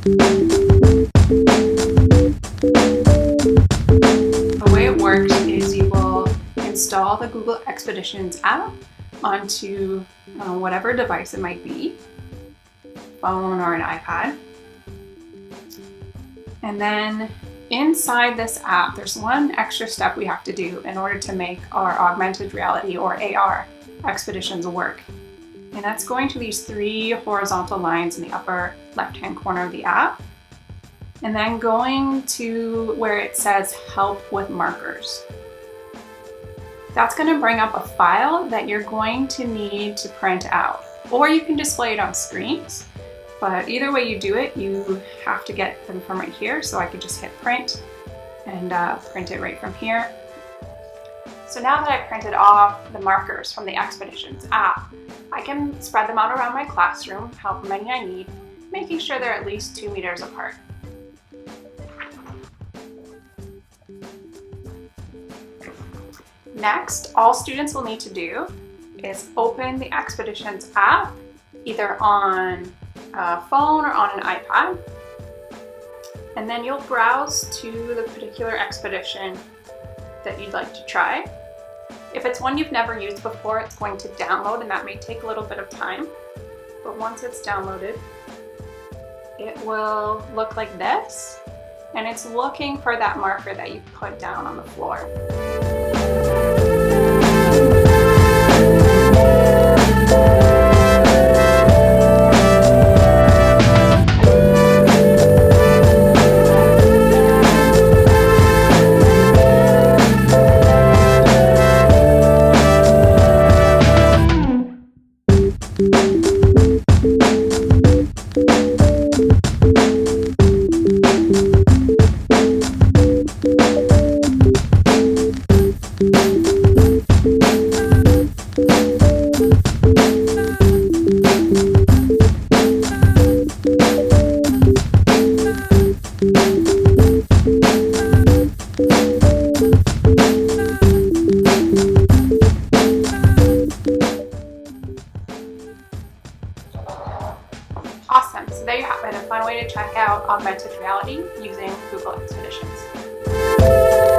The way it works is you will install the Google Expeditions app onto whatever device it might be, phone or an iPad. And then inside this app, there's one extra step we have to do in order to make our augmented reality or AR expeditions work. And that's going to these 3 horizontal lines in the upper left-hand corner of the app. And then going to where it says help with markers. That's going to bring up a file that you're going to need to print out, or you can display it on screens. But either way you do it, you have to get them from right here. So I could just hit print and print it right from here. So now that I printed off the markers from the Expeditions app, I can spread them out around my classroom, however many I need, making sure they're at least 2 meters apart. Next, all students will need to do is open the Expeditions app, either on a phone or on an iPad, and then you'll browse to the particular expedition that you'd like to try. If it's one you've never used before, it's going to download, and that may take a little bit of time, but once it's downloaded, it will look like this, and it's looking for that marker that you put down on the floor. Awesome, so there you have it, a fun way to check out augmented reality using Google Expeditions.